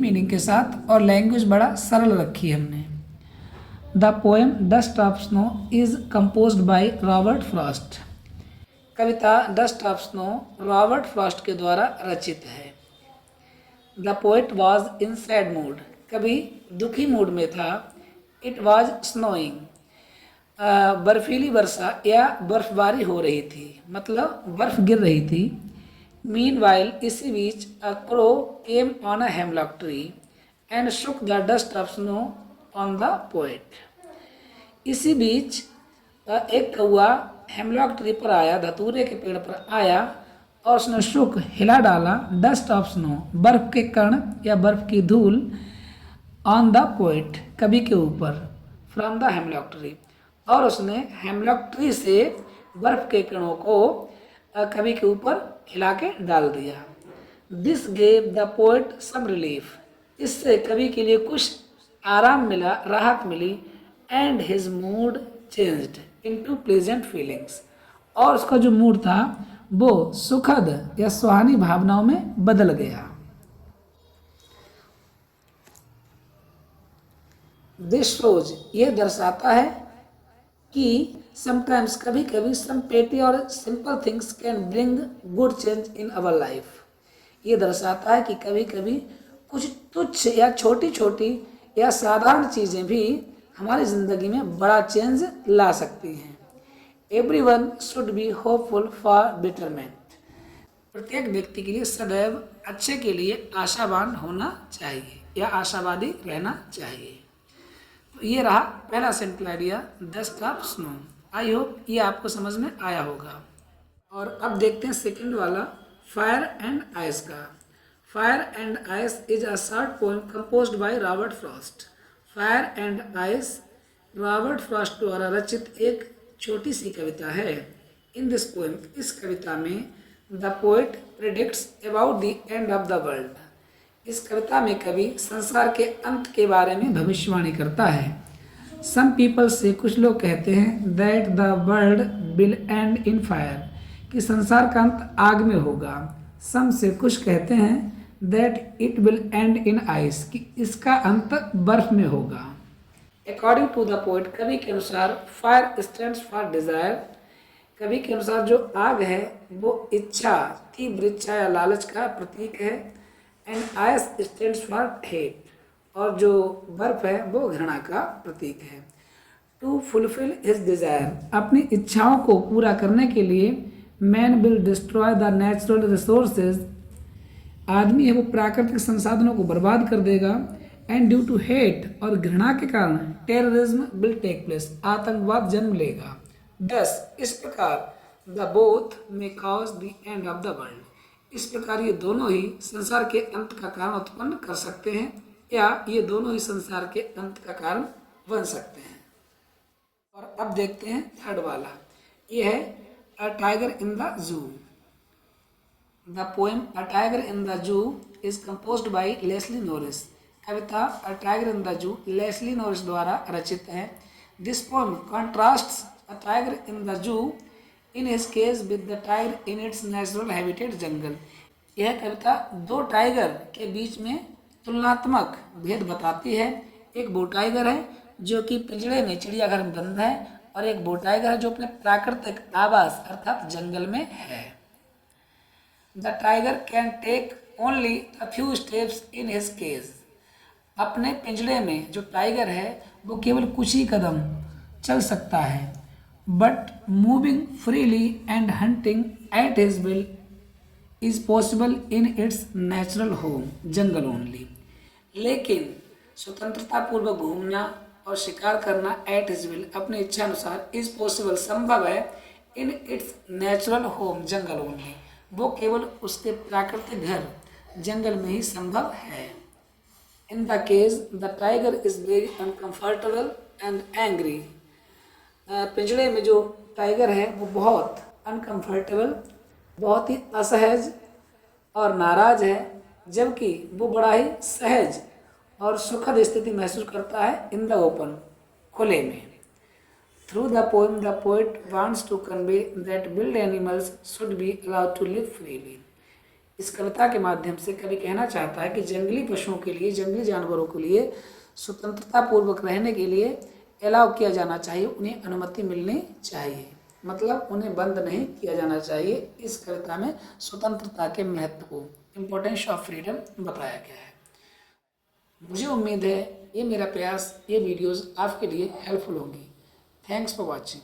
Meaning के साथ और लैंग्वेज बड़ा सरल रखी है हमने। The poem dust of snow is composed by Robert Frost. Kavita dust of snow Robert Frost के द्वारा रचित है। The poet was in sad mood, कवि दुखी मूड में था। इट वॉज स्नोइंग, बर्फीली वर्षा या बर्फबारी हो रही थी, मतलब बर्फ गिर रही थी। मीनवाइल, इसी बीच, a crow came on a hemlock tree and shook the dust of snow on the poet. इसी बीच एक कौआ हेमलॉक ट्री पर आया, धतूरे के पेड़ पर आया और उसने शुक, हिला डाला, डस्ट ऑफ स्नो, बर्फ के कण या बर्फ की धूल, ऑन द पोएट, कवि के ऊपर, फ्रॉम द हेमलॉक ट्री, और उसने हेमलॉक ट्री से बर्फ के कणों को कवि के ऊपर हिला के डाल दिया। This gave the poet some relief, इससे कवि के लिए कुछ आराम मिला, राहत मिली। And his mood changed into pleasant feelings, और उसका जो मूड था वो सुखद या सुहानी भावनाओं में बदल गया। दिस शोज, ये दर्शाता है कि समटाइम्स, कभी कभी, सम पेटी और simple things can bring good change in our life. ये दर्शाता है कि कभी कभी कुछ तुच्छ या छोटी छोटी या साधारण चीज़ें भी हमारी ज़िंदगी में बड़ा चेंज ला सकती हैं। Everyone should be hopeful for betterment, प्रत्येक व्यक्ति के लिए सदैव अच्छे के लिए आशावान होना चाहिए या आशावादी रहना चाहिए। तो ये रहा पहला simple idea, dust of snow. I hope ये आपको समझ में आया होगा। और अब देखते हैं सेकंड वाला, फायर एंड आइस का। Fire and ice is a short poem composed by Robert Frost. Fire and ice Robert Frost द्वारा रचित एक छोटी सी कविता है। इन दिस पोएम, इस कविता में the poet predicts about the end of the world. इस कविता में कवि संसार के अंत के बारे में भविष्यवाणी करता है। सम पीपल से, कुछ लोग कहते हैं, that the world will and in fire, कि संसार का अंत आग में होगा। सम से, कुछ कहते हैं, that it will and in ice, कि इसका अंत बर्फ में होगा। अकॉर्डिंग टू द पोएट, कवि के अनुसार, फायर स्टैंड्स फॉर डिजायर, कवि के अनुसार जो आग है वो इच्छा, तीव्र इच्छा या लालच का प्रतीक है। And ice stands for hate, और जो बर्फ है वो घृणा का प्रतीक है। टू फुलफिल हिज डिजायर, अपनी इच्छाओं को पूरा करने के लिए, man will destroy the natural resources, आदमी है वो प्राकृतिक संसाधनों को बर्बाद कर देगा। एंड ड्यू टू हेट, और घृणा के कारण, टेररिज्म विल टेक प्लेस, आतंकवाद जन्म लेगा। दस, इस प्रकार, द बोथ में cause the end of the world, इस प्रकार ये दोनों ही संसार के अंत का कारण उत्पन्न कर सकते हैं, या ये दोनों ही संसार के अंत का कारण बन सकते हैं। और अब देखते हैं थर्ड वाला, ये है a tiger in the zoo. The poem a tiger in the zoo is composed by Leslie Norris. कविता a tiger in the zoo Leslie Norris द्वारा रचित है। This poem contrasts a tiger in the zoo in his cage with the tiger in its natural habitat jungle. यह कविता दो tiger के बीच में तुलनात्मक भेद बताती है। एक वो टाइगर है जो कि पिंजड़े में चिड़ियाघर में बंद है, और एक वो टाइगर है जो अपने प्राकृतिक आवास अर्थात जंगल में है। The tiger can take only a few steps in his cage. अपने पिंजड़े में जो टाइगर है वो केवल कुछ ही कदम चल सकता है। But moving freely and hunting at his will is possible in its natural home jungle only. लेकिन स्वतंत्रता पूर्वक घूमना और शिकार करना एट हिज विल, अपने इच्छा अनुसार, इज पॉसिबल, संभव है, इन इट्स नेचुरल होम जंगल ओनली, वो केवल उसके प्राकृतिक घर जंगल में ही संभव है। In the case the tiger is very uncomfortable and angry. पिंजड़े में जो टाइगर है वो बहुत अनकंफर्टेबल, बहुत ही असहज और नाराज है, जबकि वो बड़ा ही सहज और सुखद स्थिति महसूस करता है इन द ओपन, खुले में। Through the poem the poet wants to convey that wild animals should be allowed to live freely. इस कविता के माध्यम से कवि कहना चाहता है कि जंगली पशुओं के लिए, जंगली जानवरों के लिए स्वतंत्रता पूर्वक रहने के लिए अलाउ किया जाना चाहिए, उन्हें अनुमति मिलनी चाहिए, मतलब उन्हें बंद नहीं किया जाना चाहिए। इस कविता में स्वतंत्रता के महत्व को, इम्पोर्टेंस ऑफ फ्रीडम बताया गया है। मुझे उम्मीद है ये मेरा प्रयास, ये वीडियोस आपके लिए हेल्पफुल होंगी। Thanks for watching.